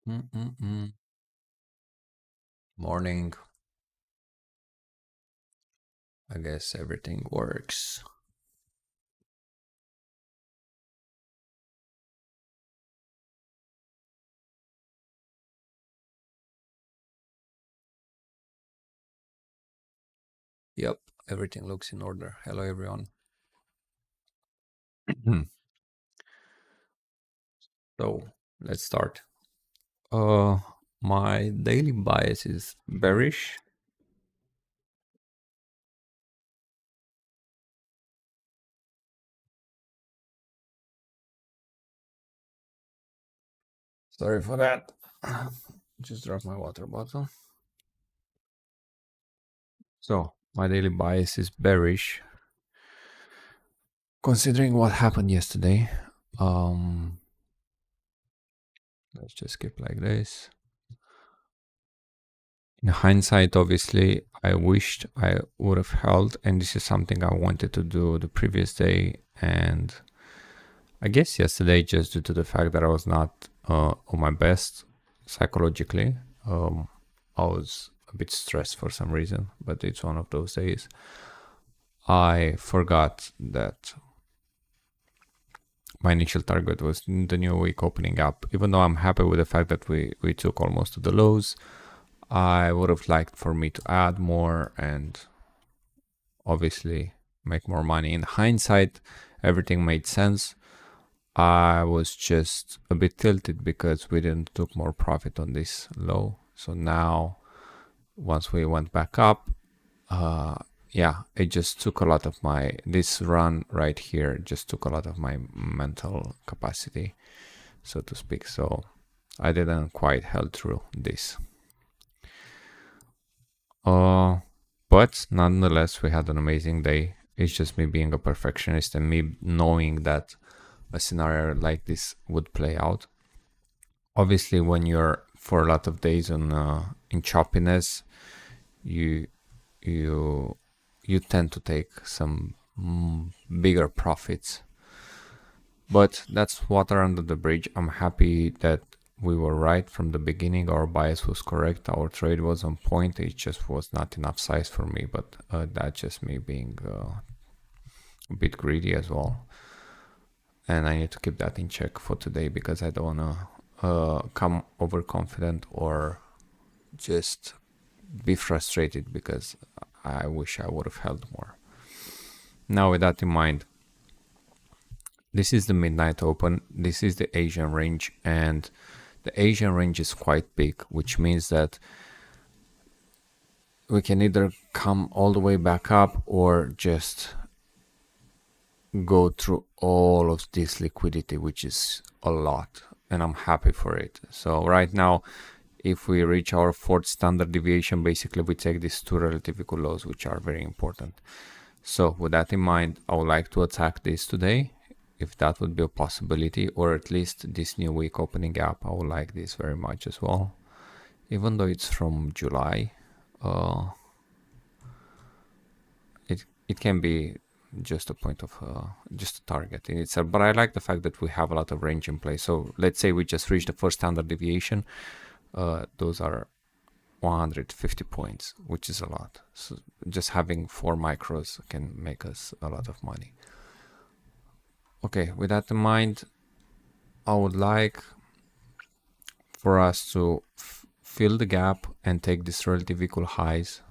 Mm-mm-mm. Morning. I guess everything works. Yep, everything looks in order. Hello, everyone. So let's start. Uh, my daily bias is bearish. Sorry for that. Just dropped my water bottle. So my daily bias is bearish, considering what happened yesterday. Um, let's just skip like this. In hindsight, obviously, I wished I would have held, and this is something I wanted to do the previous day. And I guess yesterday, just due to the fact that I was not on my best psychologically, I was a bit stressed for some reason, but it's one of those days. I forgot that my initial target was the new week opening up. Even though I'm happy with the fact that we took almost to the lows, I would have liked for me to add more and obviously make more money. In hindsight, everything made sense. I was just a bit tilted because we didn't took more profit on this low. So now, once we went back up, yeah, it just took a lot of this run right here just took a lot of my mental capacity, so to speak. So I didn't quite held through this. Uh, but nonetheless, we had an amazing day. It's just me being a perfectionist and me knowing that a scenario like this would play out. Obviously, when you're for a lot of days on in choppiness, you you you tend to take some bigger profits. But that's water under the bridge. I'm happy that we were right from the beginning. Our bias was correct. Our trade was on point. It just was not enough size for me. But that's just me being a bit greedy as well. And I need to keep that in check for today because I don't want to come overconfident or just be frustrated because I wish I would have held more. Now, with that in mind, this is the midnight open. This is the Asian range, and the Asian range is quite big, which means that we can either come all the way back up or just go through all of this liquidity, which is a lot, and I'm happy for it. So right now, if we reach our fourth standard deviation, basically we take these two relative equal lows, which are very important. So with that in mind, I would like to attack this today, if that would be a possibility, or at least this new week opening up. I would like this very much as well, even though it's from July. uh, it can be just a point of just a target in itself, but I like the fact that we have a lot of range in place. So let's say we just reach the first standard deviation. Those are 150 points, which is a lot. So just having 4 micros can make us a lot of money. Okay, with that in mind, I would like for us to fill the gap and take these relative equal highs,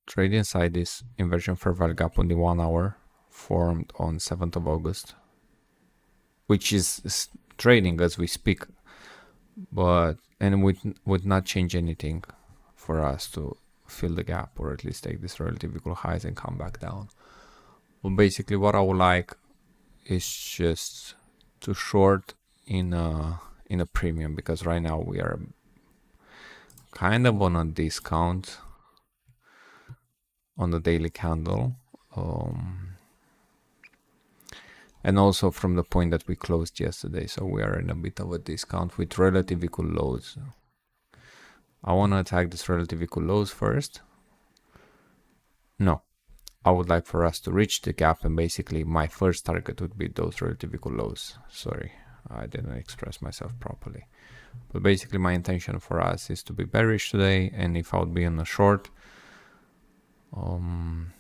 trade inside this inversion fair value gap on the 1 hour formed on 7th of August, which is trading as we speak, but and would not change anything for us to fill the gap or at least take this relative equal highs and come back down. Well, basically what I would like is just to short in a premium, because right now we are kind of on a discount on the daily candle, and also from the point that we closed yesterday, so we are in a bit of a discount with relative equal lows. I want to attack this relative equal lows first. No, I would like for us to reach the gap, and basically my first target would be those relative equal lows. Sorry, I didn't express myself properly. But basically, my intention for us is to be bearish today, and if I would be on a short, um,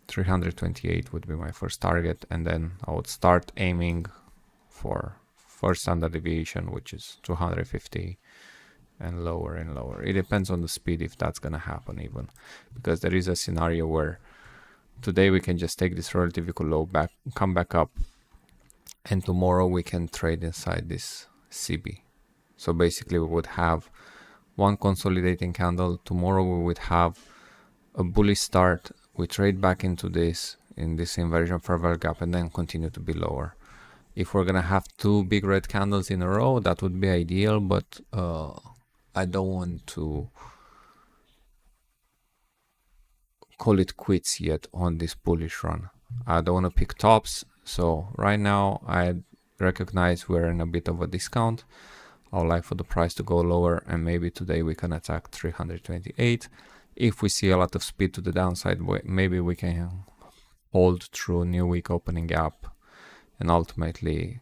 328 would be my first target, and then I would start aiming for first standard deviation, which is 250, and lower and lower. It depends on the speed if that's gonna happen even, because there is a scenario where today we can just take this relative equal low back, come back up, and tomorrow we can trade inside this CB. So basically we would have one consolidating candle. Tomorrow we would have a bullish start. We trade back into this in this inversion fair value gap and then continue to be lower. If we're gonna have two big red candles in a row, that would be ideal, but I don't want to call it quits yet on this bullish run. I don't want to pick tops. So right now I recognize we're in a bit of a discount. I would like for the price to go lower, and maybe today we can attack 328. If we see a lot of speed to the downside, maybe we can hold through new week opening gap and ultimately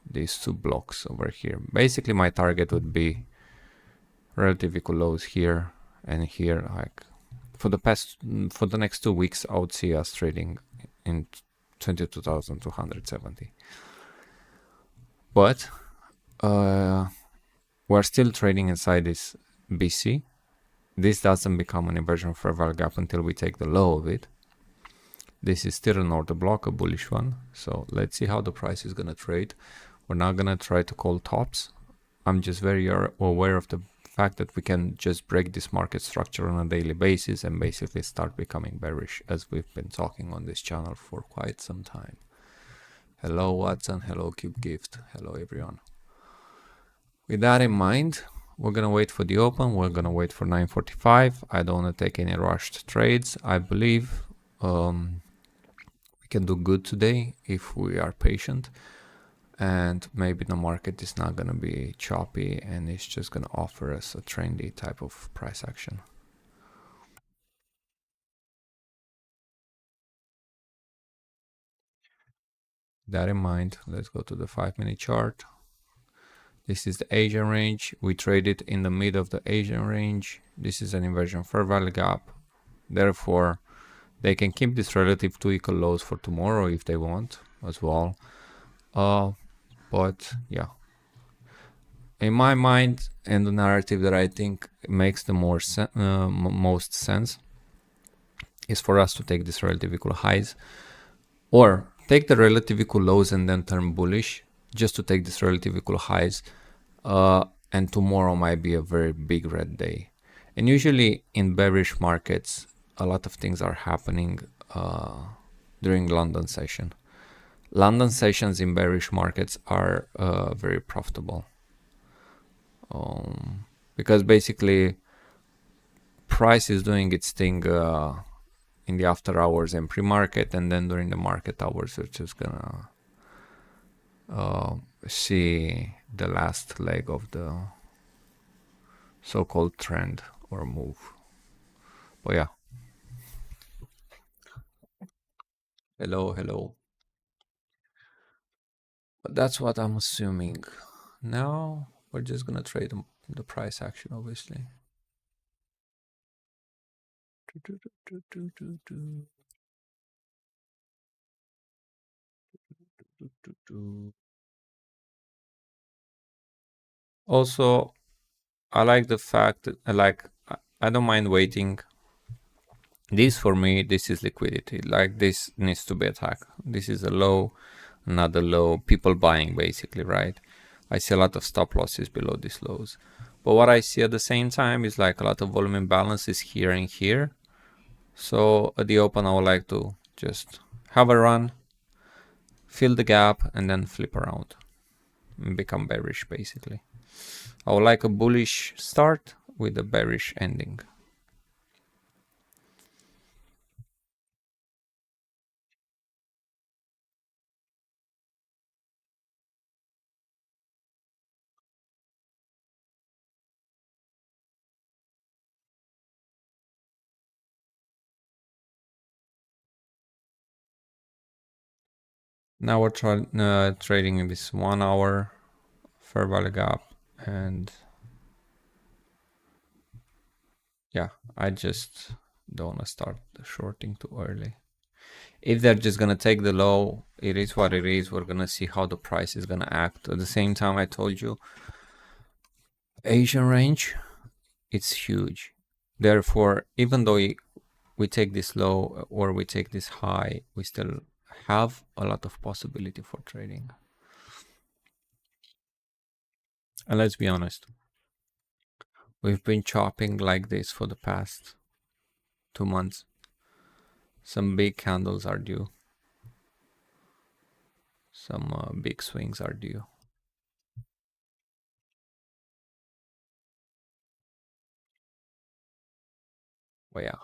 these two blocks over here. Basically my target would be relative equal lows here and here. Like for the next 2 weeks I would see us trading in 22,270. But we're still trading inside this BC. This doesn't become an inversion fair value gap until we take the low of it. This is still an order block, a bullish one. So let's see how the price is going to trade. We're not going to try to call tops. I'm just very aware of the fact that we can just break this market structure on a daily basis and basically start becoming bearish, as we've been talking on this channel for quite some time. Hello Watson, hello Cube Gift, hello everyone. With that in mind, we're gonna wait for the open. We're gonna wait for 9:45. I don't want to take any rushed trades. I believe we can do good today if we are patient, and maybe the market is not gonna be choppy and it's just gonna offer us a trendy type of price action. That in mind, let's go to the 5-minute chart. This is the Asian range. We traded in the mid of the Asian range. This is an inversion fair value gap. Therefore, they can keep this relative to equal lows for tomorrow if they want as well. But yeah, in my mind, and the narrative that I think makes the most sense is for us to take this relative equal highs, or take the relative equal lows and then turn bullish, just to take this relative equal highs. And tomorrow might be a very big red day. And usually in bearish markets, a lot of things are happening during London session. London sessions in bearish markets are very profitable, because basically price is doing its thing in the after hours and pre-market, and then during the market hours we're just gonna see the last leg of the so-called trend or move. But yeah, hello. But that's what I'm assuming. Now we're just gonna trade the price action, obviously. Also, I like the fact that I don't mind waiting. This for me, this is liquidity. Like this needs to be attacked. This is a low, another low. People buying basically, right? I see a lot of stop losses below these lows. But what I see at the same time is like a lot of volume imbalances here and here. So at the open, I would like to just have a run, fill the gap, and then flip around and become bearish basically. I would like a bullish start with a bearish ending. Now we're trading in this 1 hour fair value gap, and yeah, I just don't want to start shorting too early. If they're just gonna take the low, it is what it is. We're gonna see how the price is gonna act. At the same time, I told you, Asian range, it's huge. Therefore, even though we take this low or we take this high, we still have a lot of possibility for trading. And let's be honest, we've been chopping like this for the past 2 months. Some big candles are due. Some big swings are due. But yeah,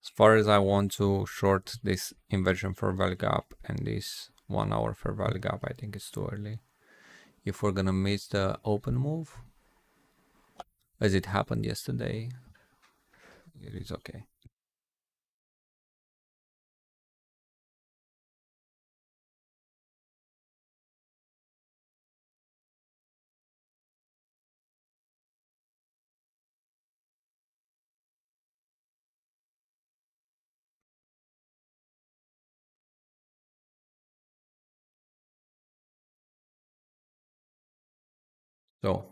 as far as I want to short this inversion fair value gap and this 1 hour fair value gap, I think it's too early. If we're gonna miss the open move, as it happened yesterday, it is okay. So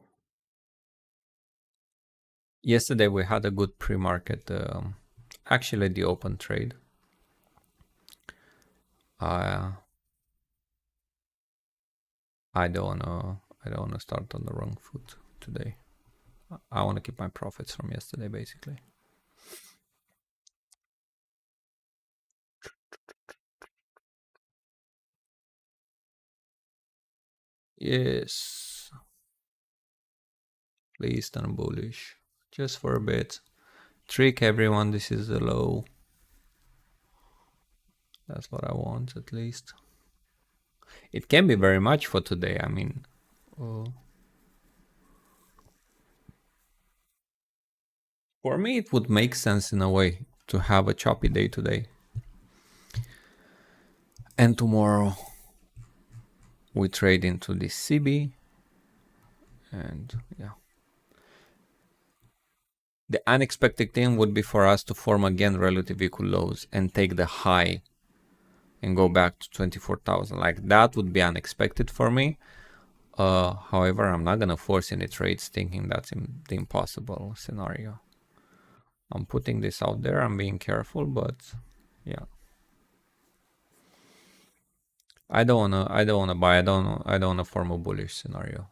yesterday we had a good pre-market. Actually, the open trade. Uh, I don't wanna start on the wrong foot today. I wanna keep my profits from yesterday, basically. Yes, please turn bullish, just for a bit. Trick everyone. This is the low. That's what I want, at least. It can be very much for today. I mean, uh, for me, it would make sense in a way to have a choppy day today. And tomorrow we trade into this CB. And yeah, the unexpected thing would be for us to form again relative equal lows and take the high and go back to 24,000. Like that would be unexpected for me. However, I'm not gonna force any trades thinking that's the impossible scenario. I'm putting this out there. I'm being careful, but yeah, I don't wanna buy. I don't wanna form a bullish scenario.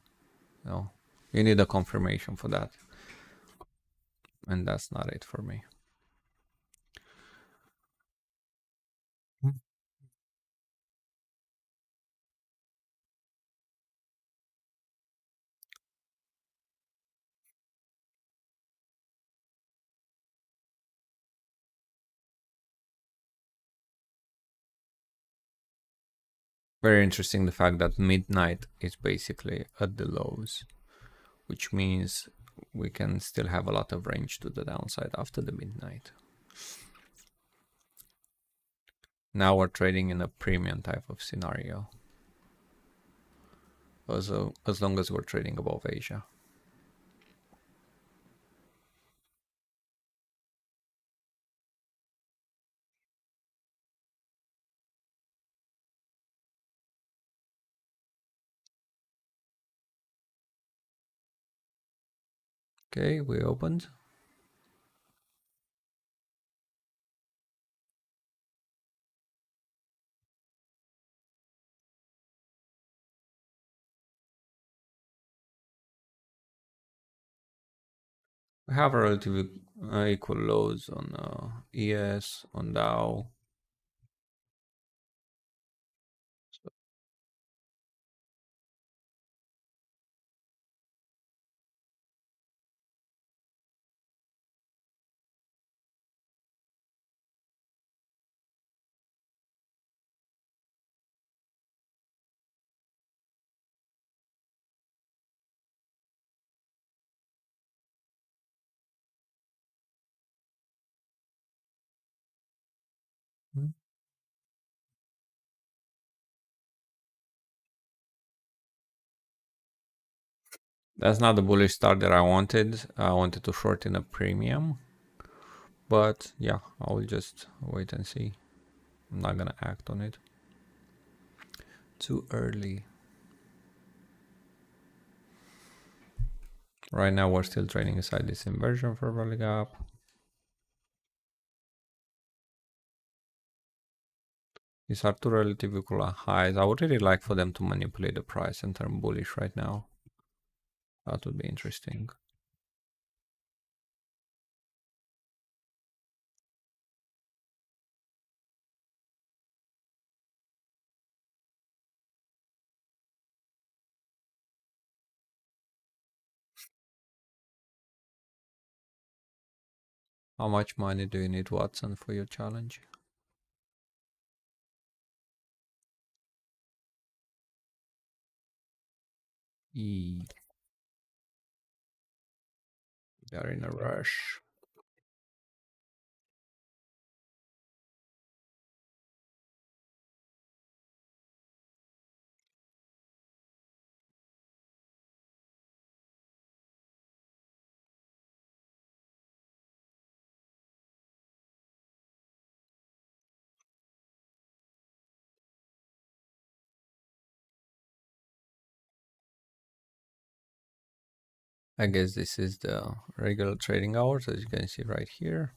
No, you need a confirmation for that, and that's not it for me. Very interesting the fact that midnight is basically at the lows, which means we can still have a lot of range to the downside after the midnight. Now we're trading in a premium type of scenario. Also, as long as we're trading above Asia. Okay, we opened. We have relatively equal lows on ES, on Dow. That's not the bullish start that I wanted. I wanted to short in a premium. But yeah, I will just wait and see. I'm not gonna act on it. Too early. Right now we're still trading inside this inversion for value gap. These are two relative equal highs. I would really like for them to manipulate the price and turn bullish right now. That would be interesting. How much money do you need, Watson, for your challenge? E. They're in a rush. I guess this is the regular trading hours, as you can see right here.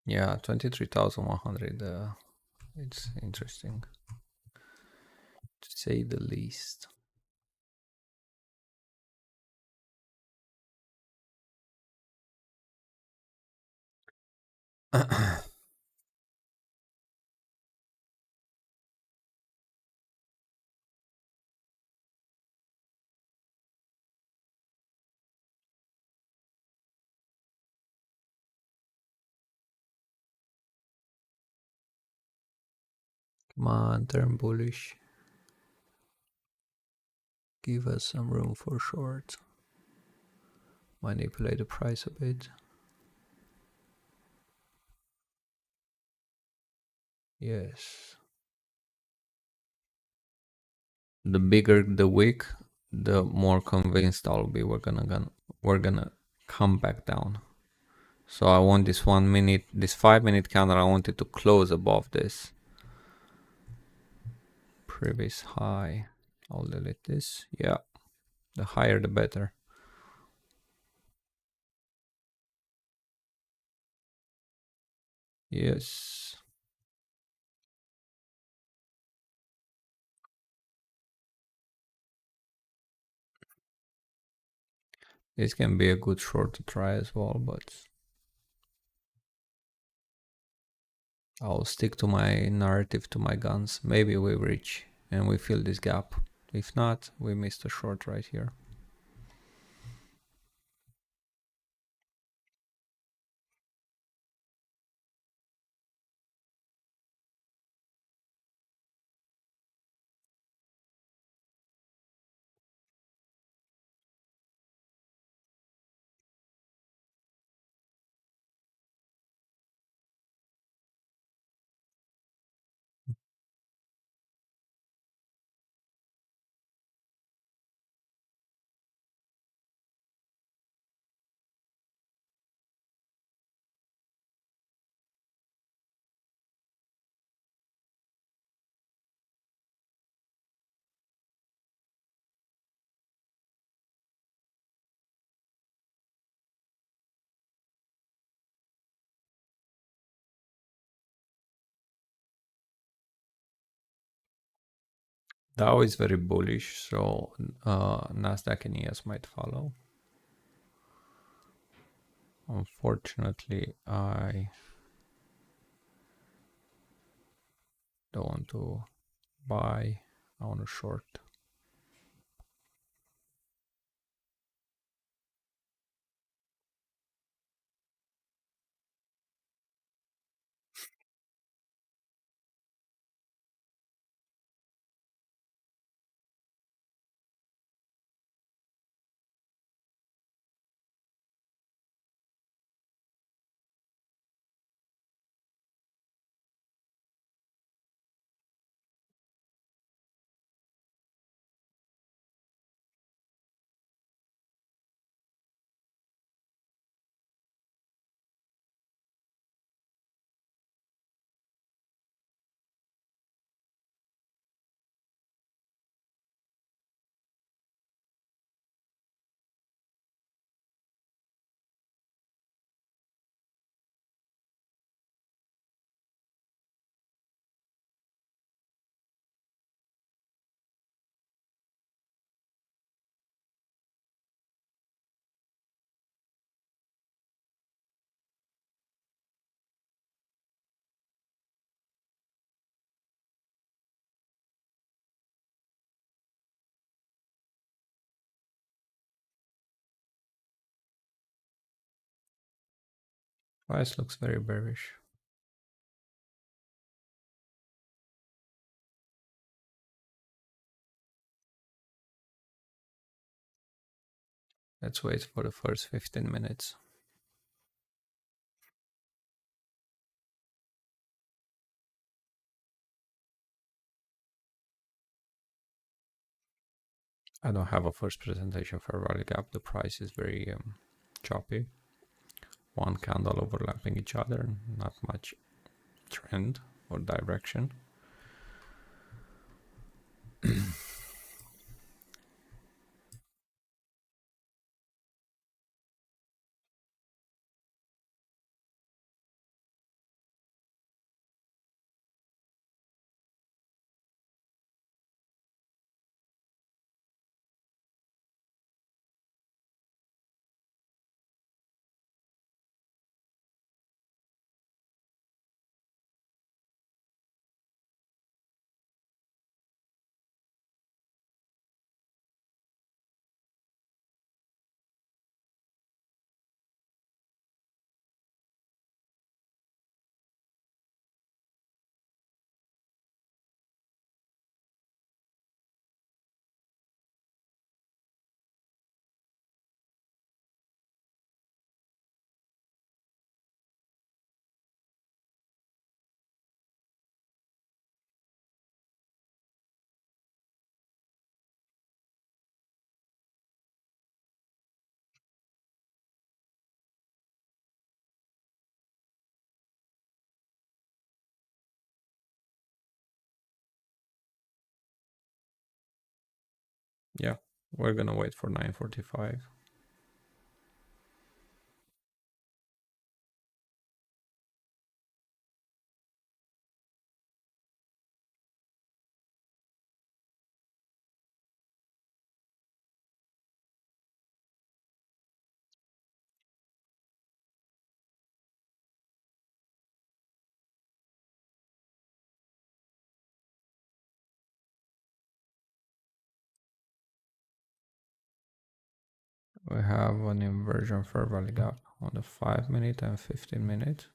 Yeah, 23,100. It's interesting, to say the least. Come on, turn bullish. Give us some room for short. Manipulate the price a bit. Yes. The bigger the wick, the more convinced I'll be we're gonna come back down. So I want this 1 minute, this 5 minute candle. I want it to close above this previous high. I'll delete this. Yeah, the higher the better. Yes. This can be a good short to try as well, but I'll stick to my narrative, to my guns. Maybe we reach and we fill this gap. If not, we missed a short right here. Dow is very bullish, so Nasdaq and ES might follow. Unfortunately, I don't want to buy. I want to short. Price looks very bearish. Let's wait for the first 15 minutes. I don't have a first presentation for value gap. The price is very choppy. One candle overlapping each other, not much trend or direction. Yeah, we're gonna wait for 9:45. We have an inversion fair value gap on the 5-minute and 15-minute.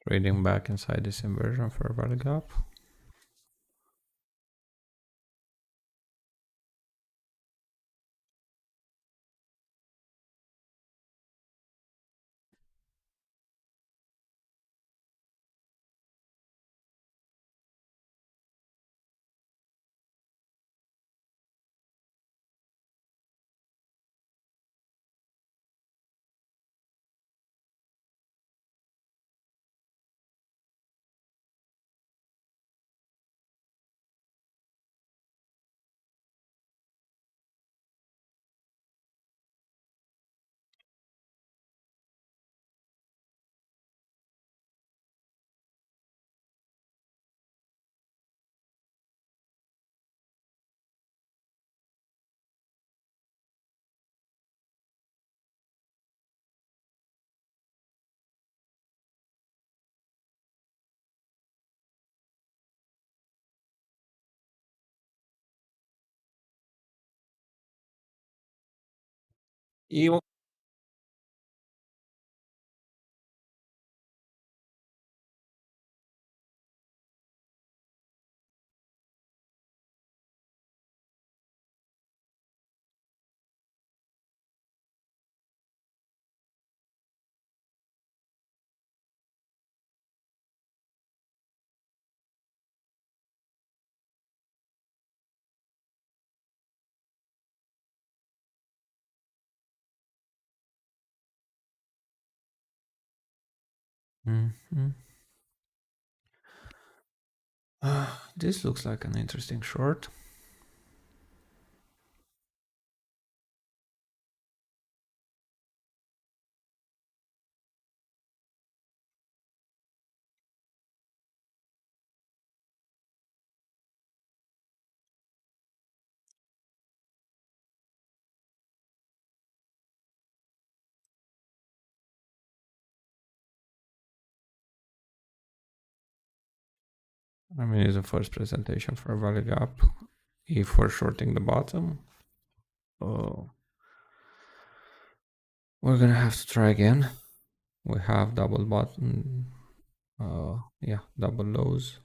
Trading back inside this inversion fair value gap. You Mhm. This looks like an interesting short. I mean, it's the first presentation for a value gap. If we're shorting the bottom, oh, we're gonna have to try again. We have double bottom, yeah, double lows.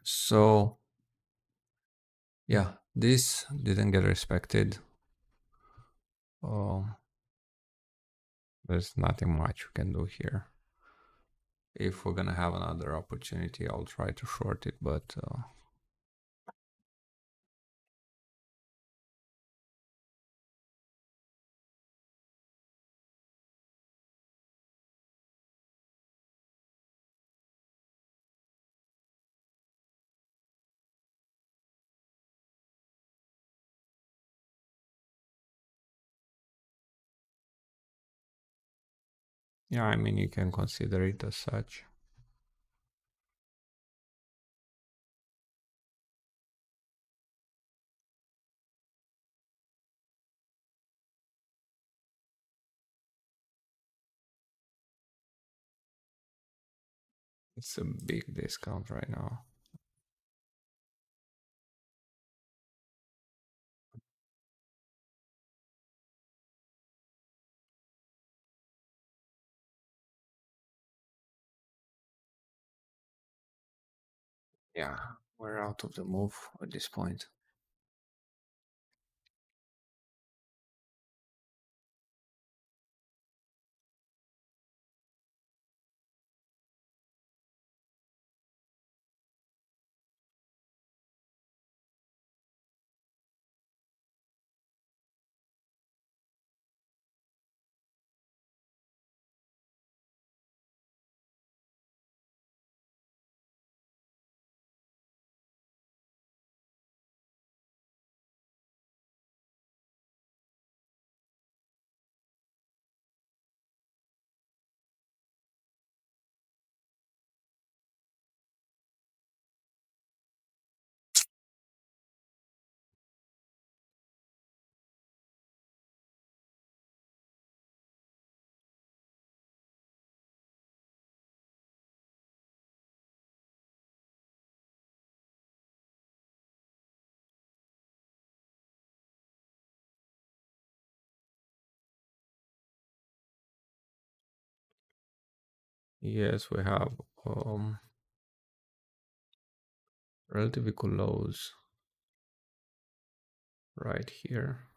So yeah, this didn't get respected. Um, there's nothing much we can do here. If we're gonna have another opportunity, I'll try to short it, but yeah, I mean, you can consider it as such. It's a big discount right now. Yeah, we're out of the move at this point. Yes, we have um relatively cool lows right here.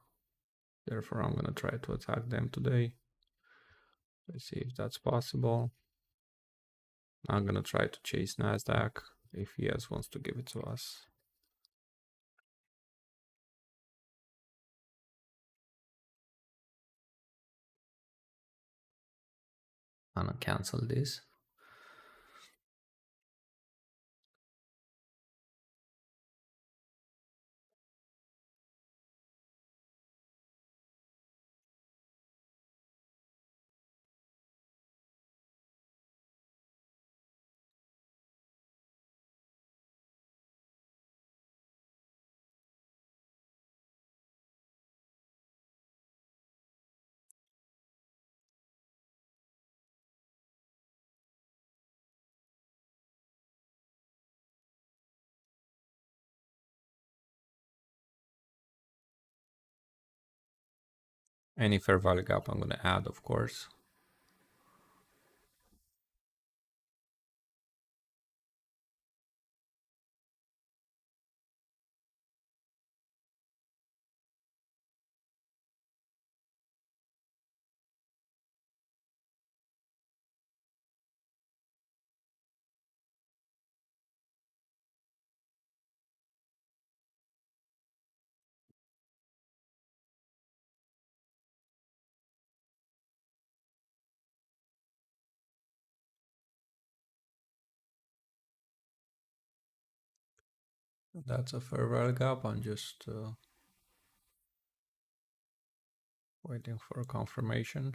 Therefore, I'm gonna try to attack them today. Let's see if that's possible. I'm gonna try to chase Nasdaq if ES wants to give it to us. and cancel this. Any fair value gap I'm going to add, of course. That's a fair value gap. I'm just waiting for confirmation.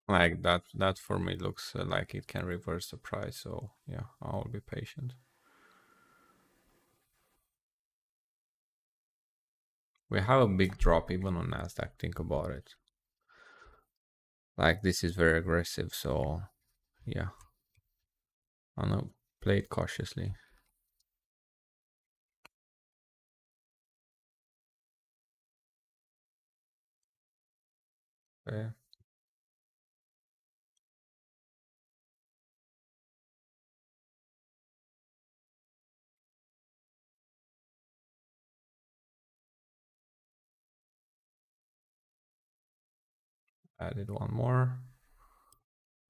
Like that for me looks like it can reverse the price. So yeah, I'll be patient. We have a big drop even on Nasdaq. Think about it. Like this is very aggressive. So yeah, I'm gonna play it cautiously. Okay. Added one more.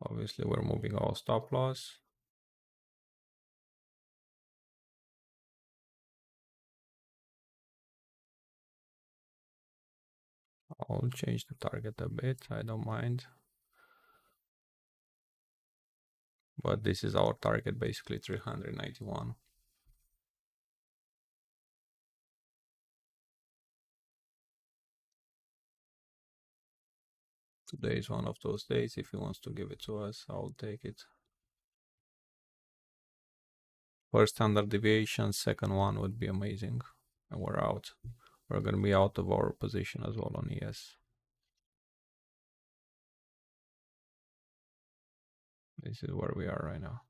Obviously, we're moving all stop loss. I'll change the target a bit. I don't mind. But this is our target, basically 391. Today is one of those days. If he wants to give it to us, I'll take it. First standard deviation, second one would be amazing. And we're out. We're going to be out of our position as well on ES. This is where we are right now.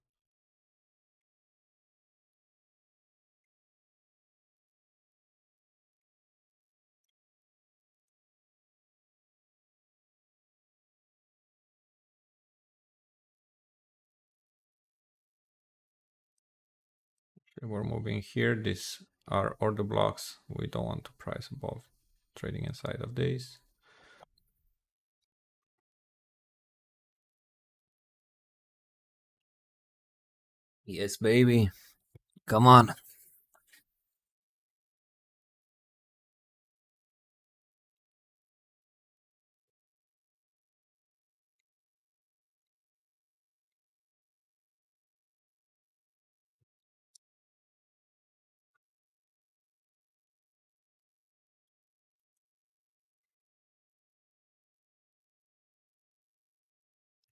We're moving here. These are order blocks. We don't want to price above trading inside of these. Yes, baby. Come on.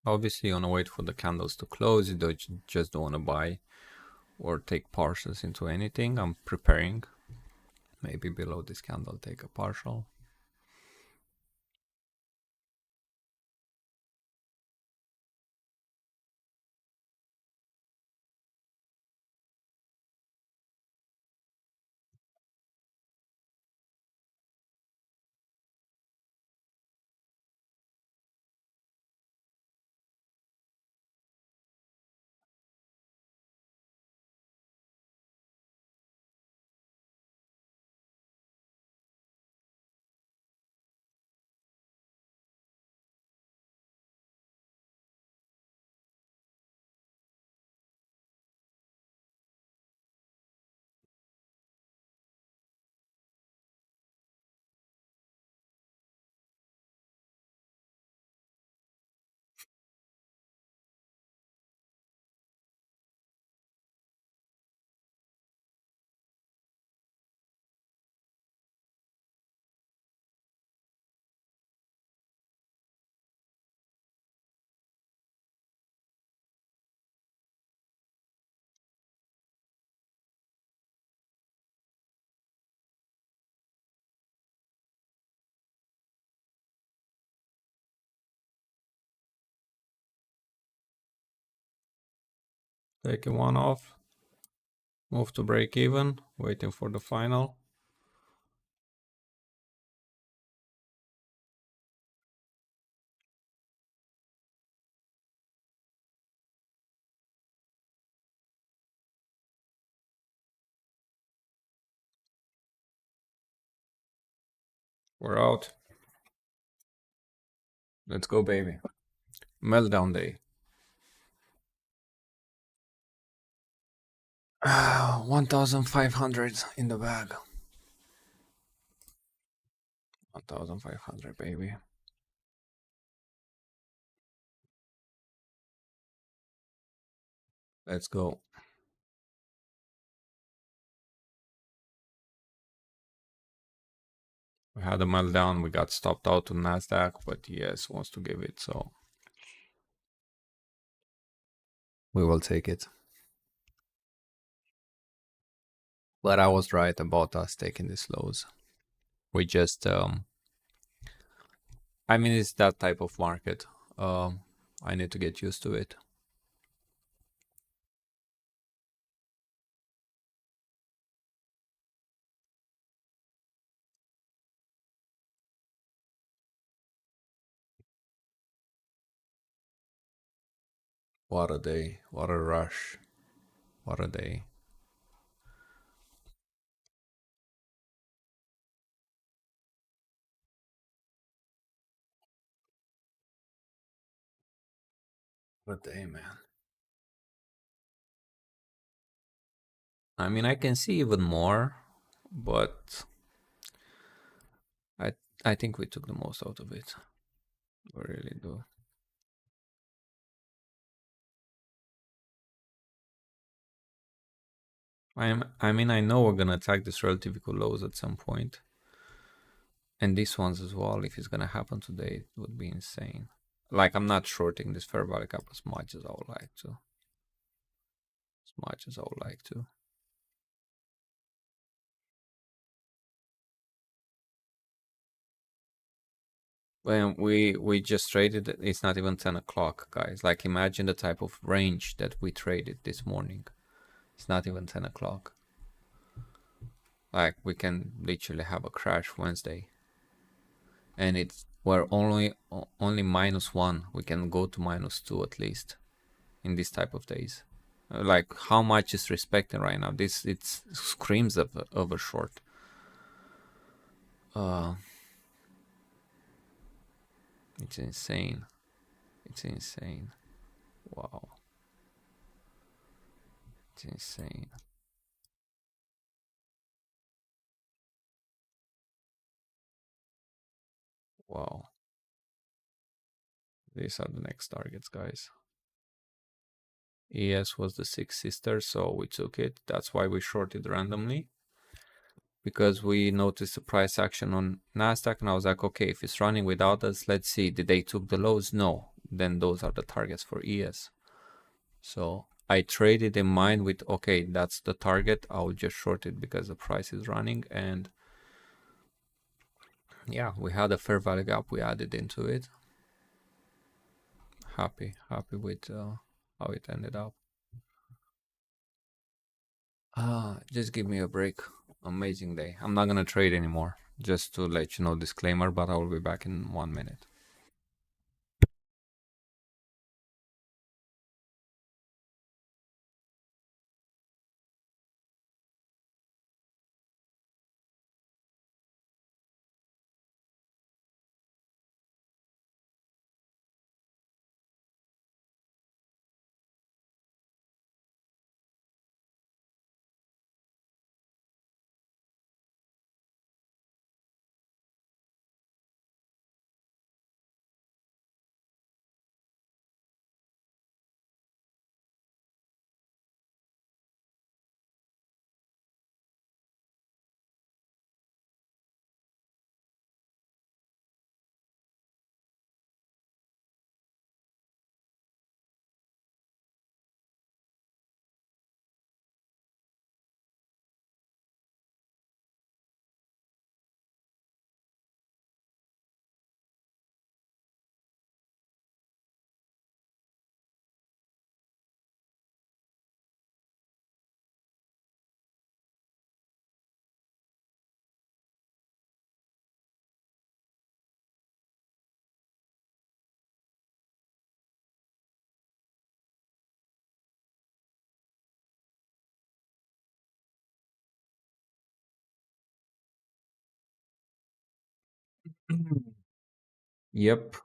Obviously, you want to wait for the candles to close. You just don't want to buy or take partials into anything. I'm preparing. Maybe below this candle, take a partial. Taking one off. Move to break even. Waiting for the final. We're out. Let's go, baby. Meltdown day. 1,500 in the bag. 1,500, baby. Let's go. We had a meltdown. We got stopped out to Nasdaq, but yes wants to give it, so we will take it. But I was right about us taking these lows. We just, I mean, it's that type of market. I need to get used to it. What a day. What a rush. What a day. What a day, man. I mean, I can see even more, but I I think we took the most out of it. We really do. I mean, I know we're gonna attack this relative equal lows at some point, and these ones as well. If it's gonna happen today, it would be insane. Like, I'm not shorting this fair value gap as much as I would like to. As much as I would like to. When we just traded, it's not even 10 o'clock, guys. Like, imagine the type of range that we traded this morning. It's not even 10 o'clock. Like, we can literally have a crash Wednesday, and we're only -1. We can go to -2 at least in this type of days. Like, how much is respected right now? This it screams of a short. Uh, it's insane. It's insane. Wow, it's insane. Wow, these are the next targets, guys. ES was the sixth sister, so we took it. That's why we shorted randomly, because we noticed the price action on Nasdaq, and I was like, okay, if it's running without us, let's see. Did they took the lows? No. Then those are the targets for ES. So I traded in mind with, okay, that's the target. I'll just short it because the price is running. And yeah, we had a fair value gap. We added into it. Happy with how it ended up. Just give me a break. Amazing day. I'm not gonna trade anymore. Just to let you know, disclaimer, but I will be back in 1 minute. Yep.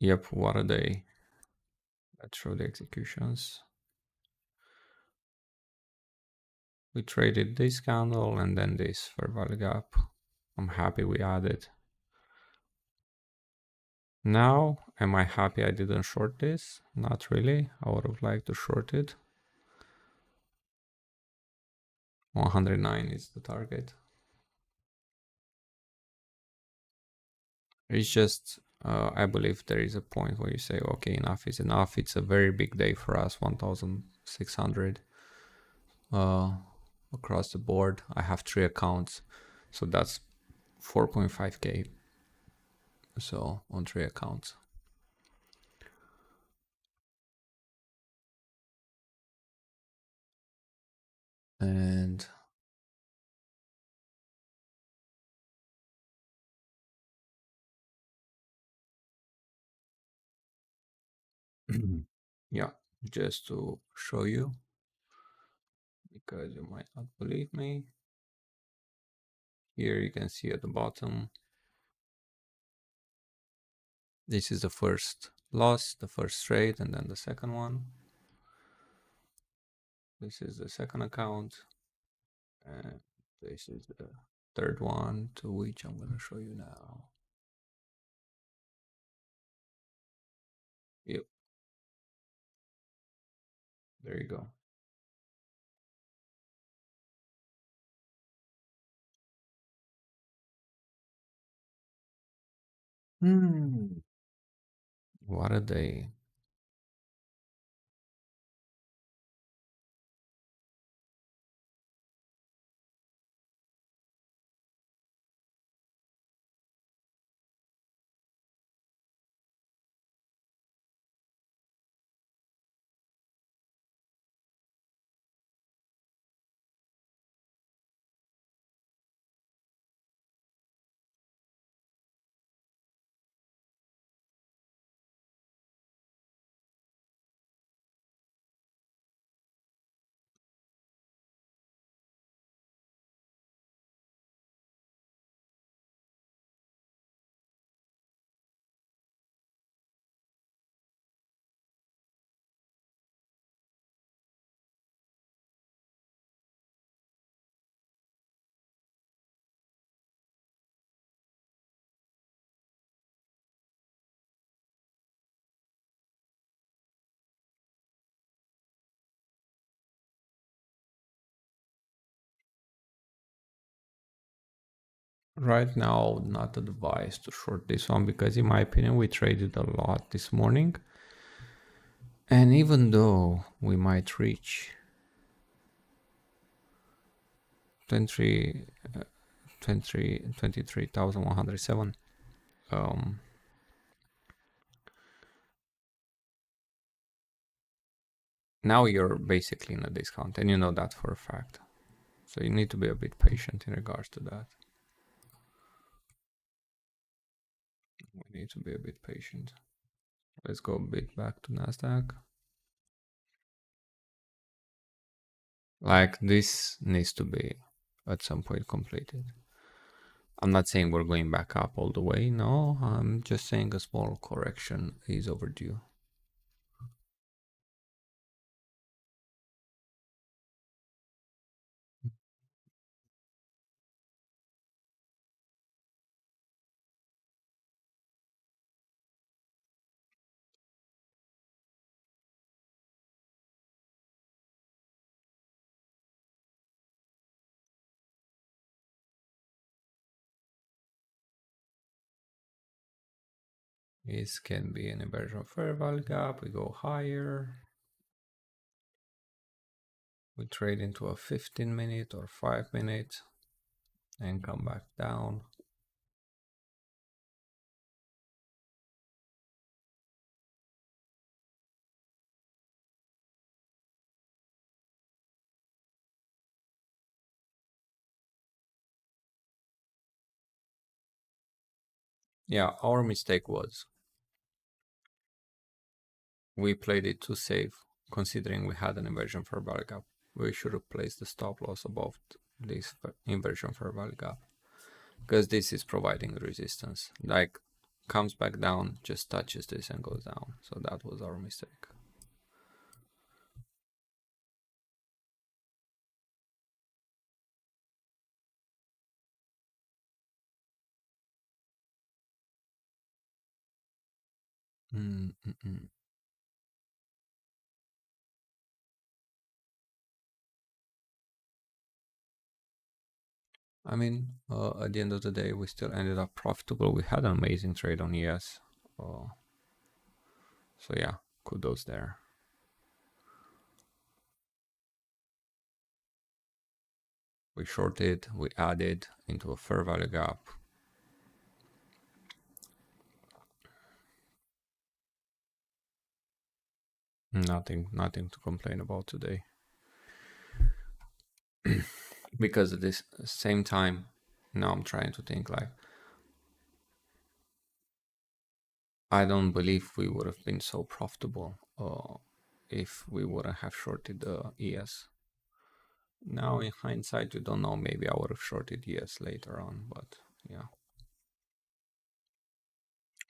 Yep. What a day. Let's show the executions. We traded this candle and then this for value gap. I'm happy we added. Now, am I happy I didn't short this? Not really. I would have liked to short it. 109 is the target. It's just, I believe there is a point where you say, okay, enough is enough. It's a very big day for us, 1,600 uh, across the board. I have 3 accounts, so that's 4.5k. So on 3 accounts. And yeah, just to show you, because you might not believe me. Here you can see at the bottom, this is the first loss, the first trade, and then the second one. This is the second account, and this is the third one, to which I'm going to show you now. Yep, there you go. Hmm. What a day. Right now, not advised to short this one because, in my opinion, we traded a lot this morning. And even though we might reach 23, 23,107, now you're basically in a discount, and you know that for a fact. So you need to be a bit patient in regards to that. We need to be a bit patient. Let's go a bit back to Nasdaq. Like, this needs to be at some point completed. I'm not saying we're going back up all the way. No, I'm just saying a small correction is overdue. This can be an inversion of fair value gap. We go higher. We trade into a 15-minute or 5-minute and come back down. Yeah, our mistake was we played it too safe, considering we had an inversion for value gap. We should have placed the stop loss above this inversion fair value gap, because this is providing resistance. Like comes back down, just touches this and goes down. So that was our mistake. Mm-mm. I mean, at the end of the day, we still ended up profitable. We had an amazing trade on ES. Uh, so yeah, kudos there. We shorted, we added into a fair value gap. Nothing to complain about today. Because at this same time, now I'm trying to think like, I don't believe we would have been so profitable if we wouldn't have shorted the ES. Now in hindsight, you don't know. Maybe I would have shorted ES later on, but yeah,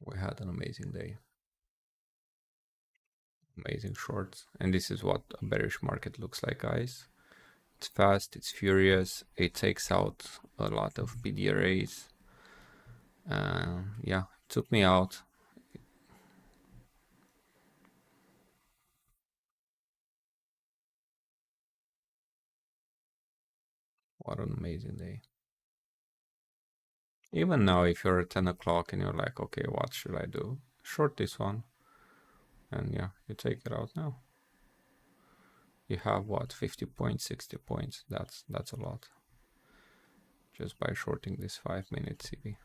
we had an amazing day, amazing shorts, and this is what a bearish market looks like, guys. It's fast, it's furious, it takes out a lot of PDRAs. Yeah, took me out. What an amazing day. Even now, if you're at 10 o'clock and you're like, okay, what should I do? Short this one. And yeah, you take it out now. You have what, 50 points, 60 points. That's a lot. Just by shorting this 5-minute CB.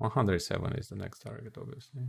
$107 is the next target, obviously.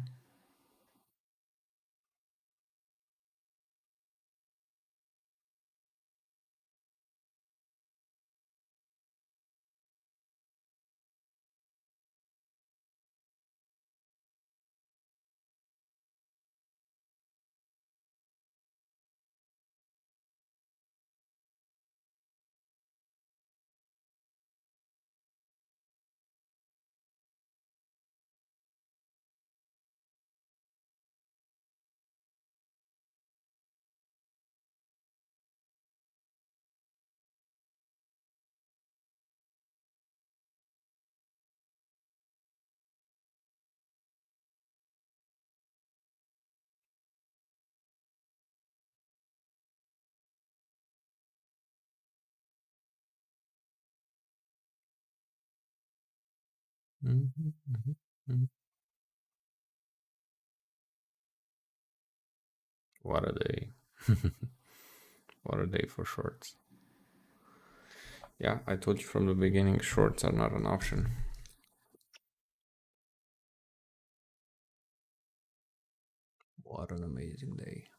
Mm-hmm, mm-hmm, mm-hmm. What a day. What a day for shorts. Yeah, I told you from the beginning, shorts are not an option. What an amazing day.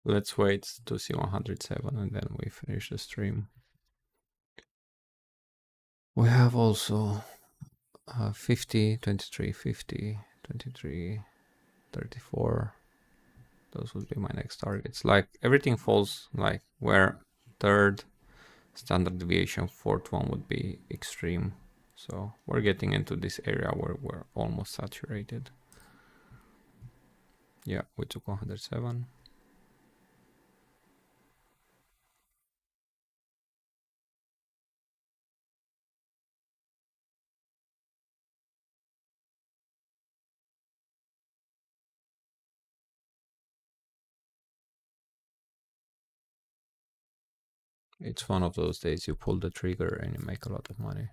Let's wait to see 107 and then we finish the stream. We have also 50, 23, 50, 23, 34. Those would be my next targets. Like everything falls like where third, standard deviation, fourth one would be extreme. So we're getting into this area where we're almost saturated. Yeah, we took 107. It's one of those days you pull the trigger and you make a lot of money.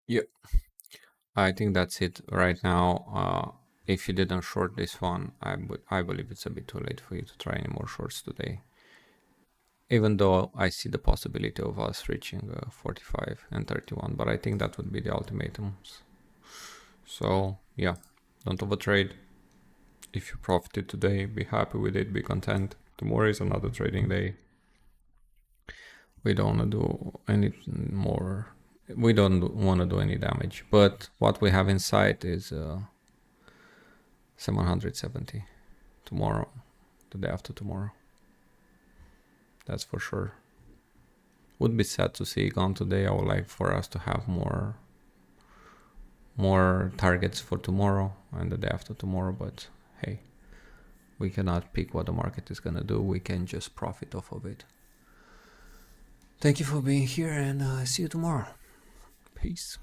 Yeah, I think that's it right now. If you didn't short this one, I believe it's a bit too late for you to try any more shorts today. Even though I see the possibility of us reaching 45 and 31, but I think that would be the ultimatums. So yeah, don't overtrade. If you profited today, be happy with it, be content. Tomorrow is another trading day. We don't want to do any more. We don't want to do any damage. But what we have in sight is 770 tomorrow, the day after tomorrow. That's for sure. Would be sad to see it gone today. I would like for us to have more targets for tomorrow and the day after tomorrow, but hey, we cannot pick what the market is gonna do. We can just profit off of it. Thank you for being here, and see you tomorrow. Peace.